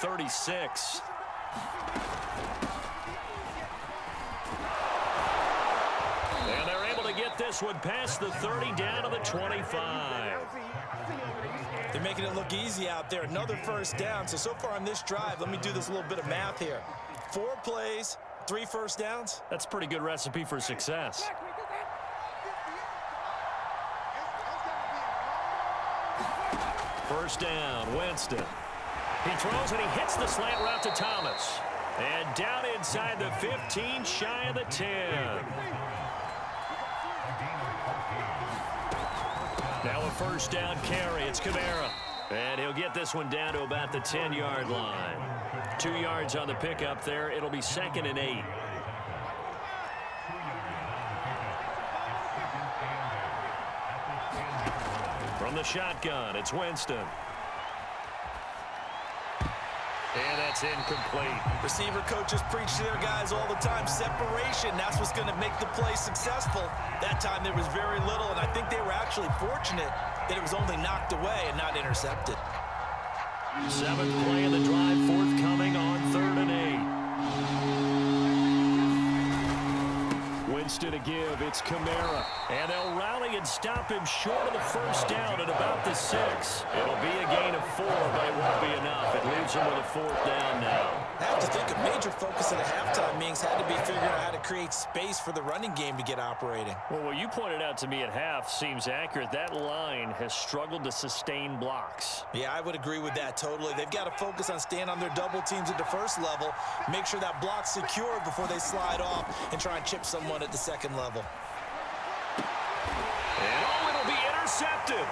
36. And they're able to get this one past the 30 down to the 25. They're making it look easy out there. Another first down. So far on this drive, let me do this little bit of math here. 4 plays, 3 first downs. That's a pretty good recipe for success. First down, Winston. He throws and he hits the slant route to Thomas. And down inside the 15, shy of the 10. Now a first down carry. It's Kamara. And he'll get this one down to about the 10-yard line. 2 yards on the pickup there. It'll be 2nd and 8. From the shotgun, it's Winston. And that's incomplete. Receiver coaches preach to their guys all the time. Separation, that's what's going to make the play successful. That time there was very little, and I think they were actually fortunate that it was only knocked away and not intercepted. 7th play of the drive, forthcoming on 3rd and 8. Winston to give, it's Kamara. And they'll rally and stop him short of the first down at about the 6. It'll be a gain of 4, but it won't be enough. It leaves him with a 4th down now. I have to think a major focus at the halftime meetings had to be figuring out how to create space for the running game to get operating. Well, what you pointed out to me at half seems accurate. That line has struggled to sustain blocks. Yeah, I would agree with that totally. They've got to focus on staying on their double teams at the first level, make sure that block's secure before they slide off and try and chip someone at the second level. And it'll be intercepted.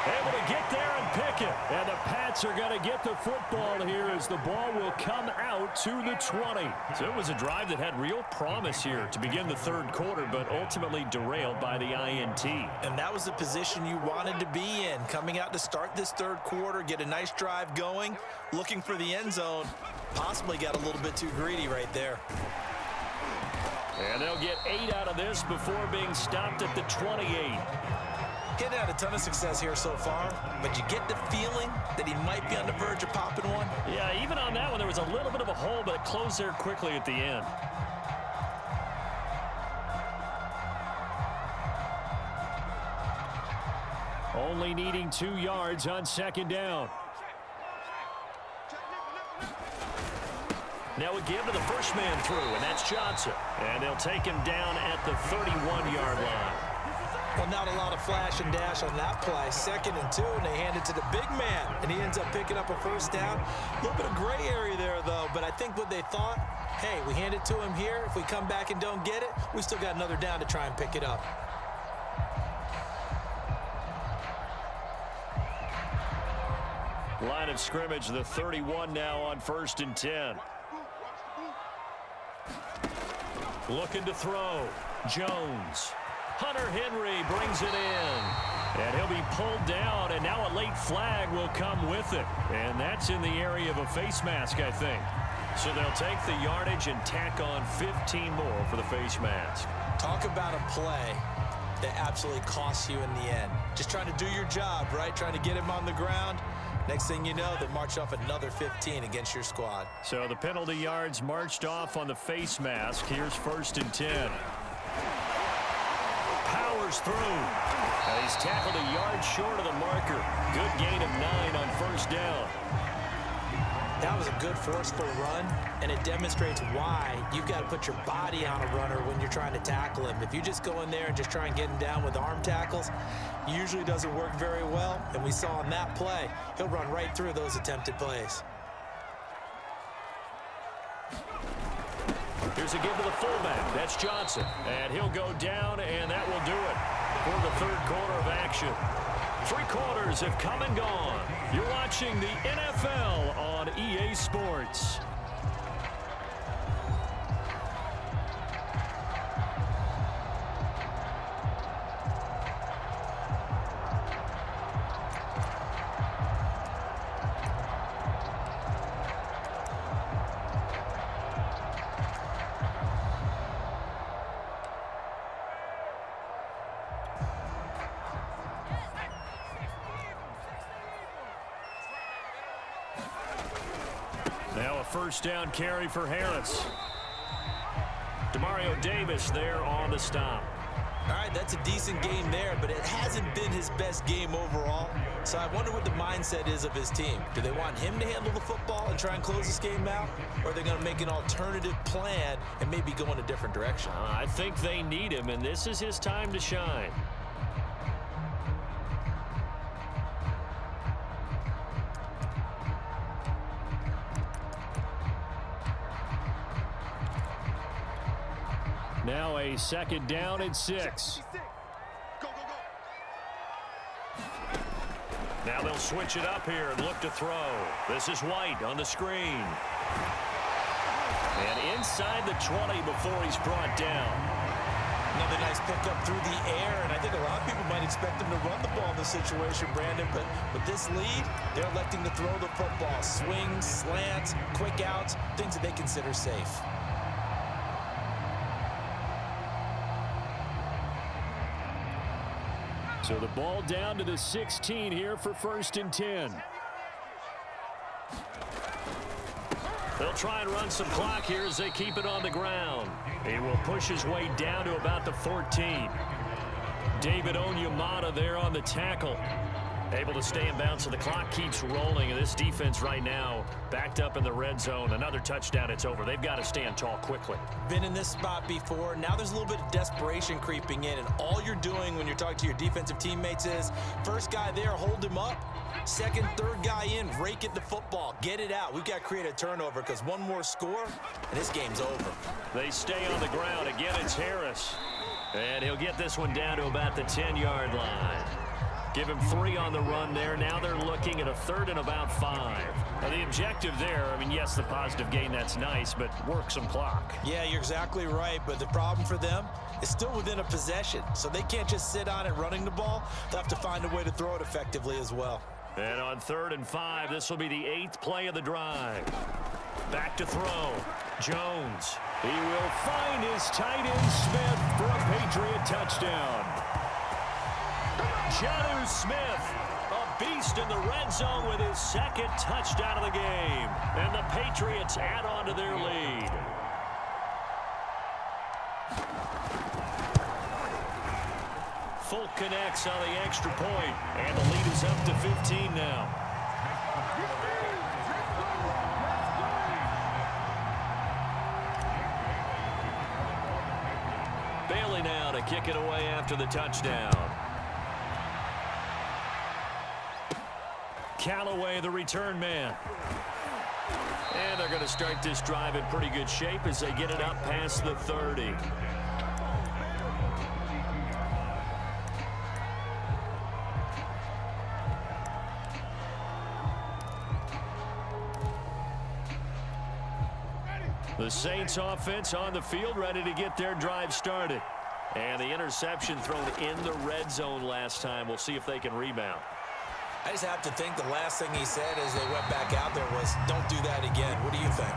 Able to get there and pick it. And the Pats are going to get the football here as the ball will come out to the 20. So it was a drive that had real promise here to begin the 3rd quarter, but ultimately derailed by the INT. And that was the position you wanted to be in. Coming out to start this 3rd quarter, get a nice drive going, looking for the end zone. Possibly got a little bit too greedy right there. And they'll get 8 out of this before being stopped at the 28. Hitting had a ton of success here so far, but you get the feeling that he might be on the verge of popping one. Yeah, even on that one, there was a little bit of a hole, but it closed there quickly at the end. Only needing 2 yards on 2nd down. Now a give to the first man through, and that's Johnson. And they'll take him down at the 31-yard line. Well, not a lot of flash and dash on that play. 2nd and 2, and they hand it to the big man, and he ends up picking up a first down. A little bit of gray area there, though, but I think what they thought, hey, we hand it to him here. If we come back and don't get it, we still got another down to try and pick it up. Line of scrimmage, the 31 now on 1st and 10. Looking to throw. Jones. Hunter Henry brings it in. And he'll be pulled down, and now a late flag will come with it. And that's in the area of a face mask, I think. So they'll take the yardage and tack on 15 more for the face mask. Talk about a play that absolutely costs you in the end. Just trying to do your job, right? Trying to get him on the ground. Next thing you know, they march off another 15 against your squad. So the penalty yards marched off on the face mask. Here's 1st and 10. Powers through. He's tackled a yard short of the marker. Good gain of 9 on 1st down. That was a good forceful run, and it demonstrates why you've got to put your body on a runner when you're trying to tackle him. If you just go in there and just try and get him down with arm tackles, usually doesn't work very well, and we saw on that play, he'll run right through those attempted plays. Here's a give to the fullback. That's Johnson, and he'll go down, and that will do it for the 3rd quarter of action. 3 quarters have come and gone. You're watching the NFL on EA Sports. Now a first down carry for Harris. Demario Davis there on the stop. All right, that's a decent game there, but it hasn't been his best game overall. So I wonder what the mindset is of his team. Do they want him to handle the football and try and close this game out? Or are they going to make an alternative plan and maybe go in a different direction? I think they need him, and this is his time to shine. Now a second down and 6. Now they'll switch it up here and look to throw. This is White on the screen. And inside the 20 before he's brought down. Another nice pickup through the air, and I think a lot of people might expect him to run the ball in this situation, Brandon, but with this lead, they're electing to throw the football. Swings, slants, quick outs, things that they consider safe. So the ball down to the 16 here for 1st and 10. They'll try and run some clock here as they keep it on the ground. He will push his way down to about the 14. David Onyemata there on the tackle. Able to stay in bounds, so the clock keeps rolling. And this defense right now backed up in the red zone. Another touchdown, it's over. They've got to stand tall quickly. Been in this spot before. Now there's a little bit of desperation creeping in. And all you're doing when you're talking to your defensive teammates is, first guy there, hold him up. Second, third guy in, rake at the football. Get it out. We've got to create a turnover because one more score, and this game's over. They stay on the ground. Again, it's Harris. And he'll get this one down to about the 10-yard line. Give him 3 on the run there. Now they're looking at a 3rd and about 5. Now the objective there, I mean, yes, the positive gain, that's nice, but work some clock. Yeah, you're exactly right, but the problem for them is still within a possession, so they can't just sit on it running the ball. They'll have to find a way to throw it effectively as well. And on 3rd and 5, this will be the 8th play of the drive. Back to throw. Jones. He will find his tight end Smith for a Patriot touchdown. Jonnu Smith, a beast in the red zone with his 2nd touchdown of the game. And the Patriots add on to their lead. Folk connects on the extra point, and the lead is up to 15 now. Bailey now to kick it away after the touchdown. Callaway, the return man. And they're going to start this drive in pretty good shape as they get it up past the 30. The Saints offense on the field, ready to get their drive started. And the interception thrown in the red zone last time. We'll see if they can rebound. I just have to think the last thing he said as they went back out there was, don't do that again. What do you think?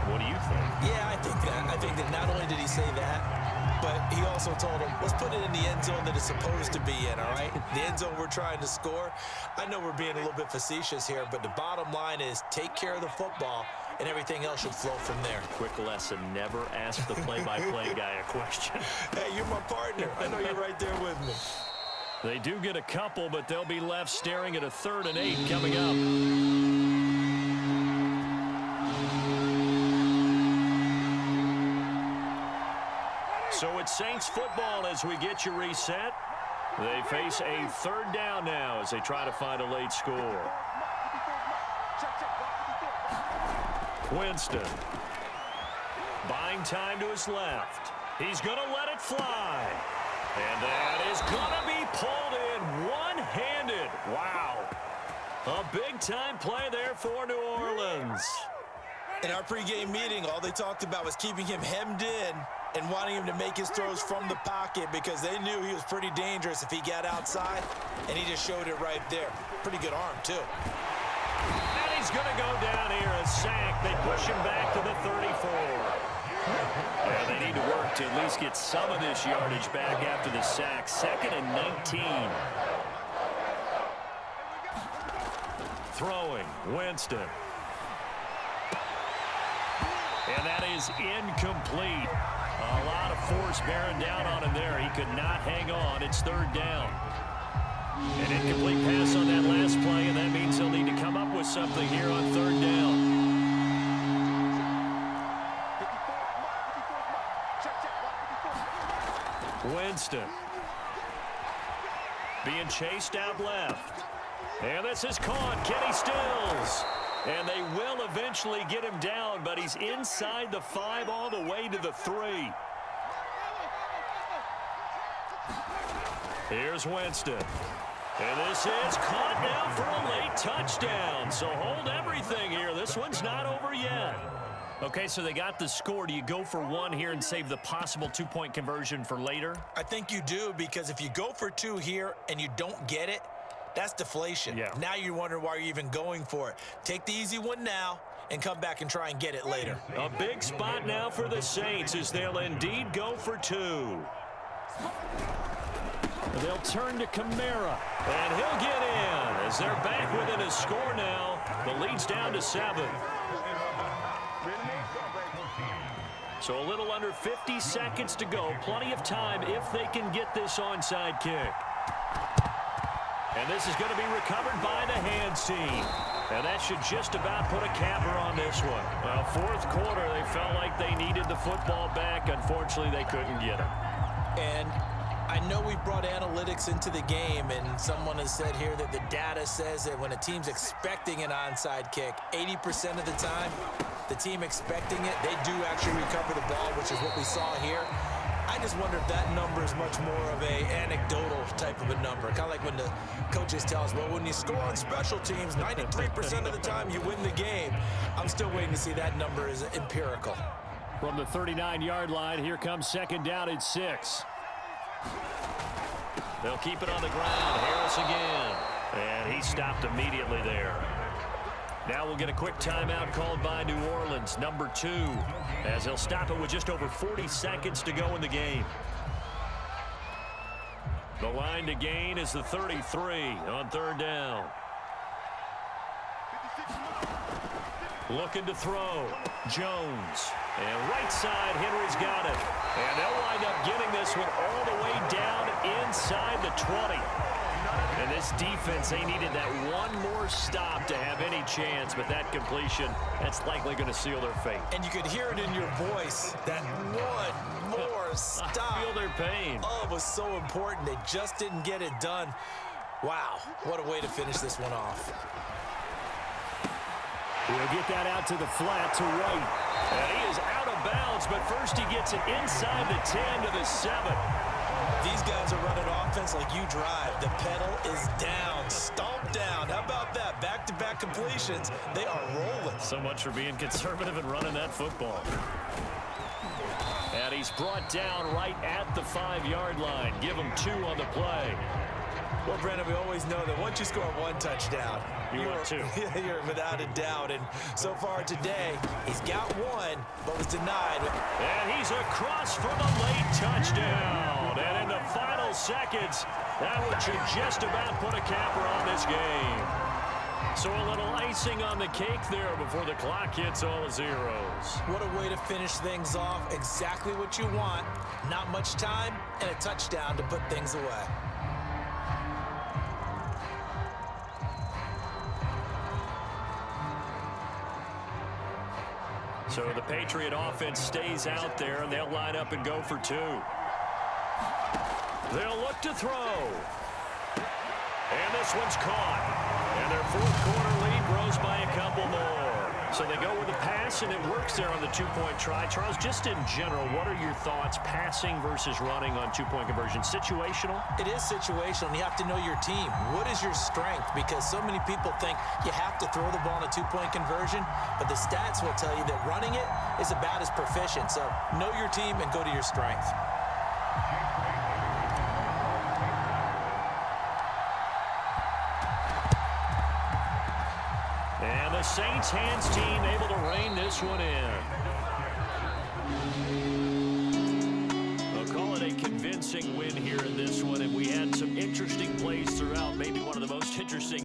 What do you think? Yeah, I think that. I think that not only did he say that, but he also told him, let's put it in the end zone that it's supposed to be in, all right? The end zone we're trying to score. I know we're being a little bit facetious here, but the bottom line is take care of the football, and everything else should flow from there. Quick lesson, never ask the play-by-play guy a question. Hey, you're my partner. I know you're right there with me. They do get a couple, but they'll be left staring at a 3rd and 8 coming up. So it's Saints football as we get you reset. They face a 3rd down now as they try to find a late score. Winston. Buying time to his left. He's going to let it fly. And that is going to be pulled in one-handed. Wow. A big-time play there for New Orleans. In our pregame meeting, all they talked about was keeping him hemmed in and wanting him to make his throws from the pocket because they knew he was pretty dangerous if he got outside, and he just showed it right there. Pretty good arm, too. And he's going to go down here, a sack. They push him back to the 34. Yeah, they need to work to at least get some of this yardage back after the sack. 2nd and 19. Throwing, Winston. is incomplete. A lot of force bearing down on him there. He could not hang on. It's third down. An incomplete pass on that last play, and that means they'll need to come up with something here on third down. Winston being chased out left. And this is caught. Kenny Stills. And they will eventually get him down, but he's inside the 5 all the way to the 3. Here's Winston. And this is caught now for a late touchdown. So hold everything here. This one's not over yet. Okay, so they got the score. Do you go for 1 here and save the possible 2-point conversion for later? I think you do, because if you go for 2 here and you don't get it, that's deflation. Yeah. Now you're wondering why you're even going for it. Take the easy one now and come back and try and get it later. A big spot now for the Saints as they'll indeed go for 2. They'll turn to Kamara, and he'll get in as they're back within a score now. The lead's down to 7. So a little under 50 seconds to go. Plenty of time if they can get this onside kick. And this is going to be recovered by the hands team. And that should just about put a capper on this one. Well, fourth quarter, they felt like they needed the football back. Unfortunately, they couldn't get it. And I know we brought analytics into the game, and someone has said here that the data says that when a team's expecting an onside kick, 80% of the time, the team expecting it, they do actually recover the ball, which is what we saw here. I just wonder if that number is much more of a anecdotal type of a number. Kind of like when the coaches tell us, well, when you score on special teams, 93% of the time you win the game. I'm still waiting to see that number is empirical. From the 39-yard line, here comes second down at 6. They'll keep it on the ground. Harris again. And he stopped immediately there. Now we'll get a quick timeout called by New Orleans, number 2, as they'll stop it with just over 40 seconds to go in the game. The line to gain is the 33 on third down. Looking to throw. Jones. And right side, Henry's got it. And they'll wind up getting this one all the way down inside the 20. And this defense, they needed that one more stop to have any chance, but that completion, that's likely going to seal their fate. And you could hear it in your voice, that one more stop. I feel their pain. Oh, it was so important. They just didn't get it done. Wow, what a way to finish this one off. He'll get that out to the flat to White. And he is out of bounds, but first he gets it inside the 10 to the 7. These guys are running offense like you drive. The pedal is down, stomp down. How about that? Back-to-back completions. They are rolling. So much for being conservative and running that football. And he's brought down right at the 5-yard line. Give him 2 on the play. Well, Brandon, we always know that once you score 1 touchdown, you're 2. You're without a doubt. And so far today, he's got 1, but was denied. And he's across for the late touchdown. And in the final seconds, that one should just about put a capper on this game. So a little icing on the cake there before the clock hits all zeros. What a way to finish things off. Exactly what you want. Not much time and a touchdown to put things away. So the Patriot offense stays out there, and they'll line up and go for 2. They'll look to throw. And this one's caught. And their fourth quarter lead grows by a couple more. So they go with a pass, and it works there on the 2-point try. Charles, just in general, what are your thoughts, passing versus running on 2-point conversion? Situational? It is situational, and you have to know your team. What is your strength? Because so many people think you have to throw the ball in a 2-point conversion, but the stats will tell you that running it is about as proficient. So know your team and go to your strength. And the Saints hands team able to rein this one in. They'll call it a convincing win here in this one, and we had some interesting plays throughout, maybe one of the most interesting.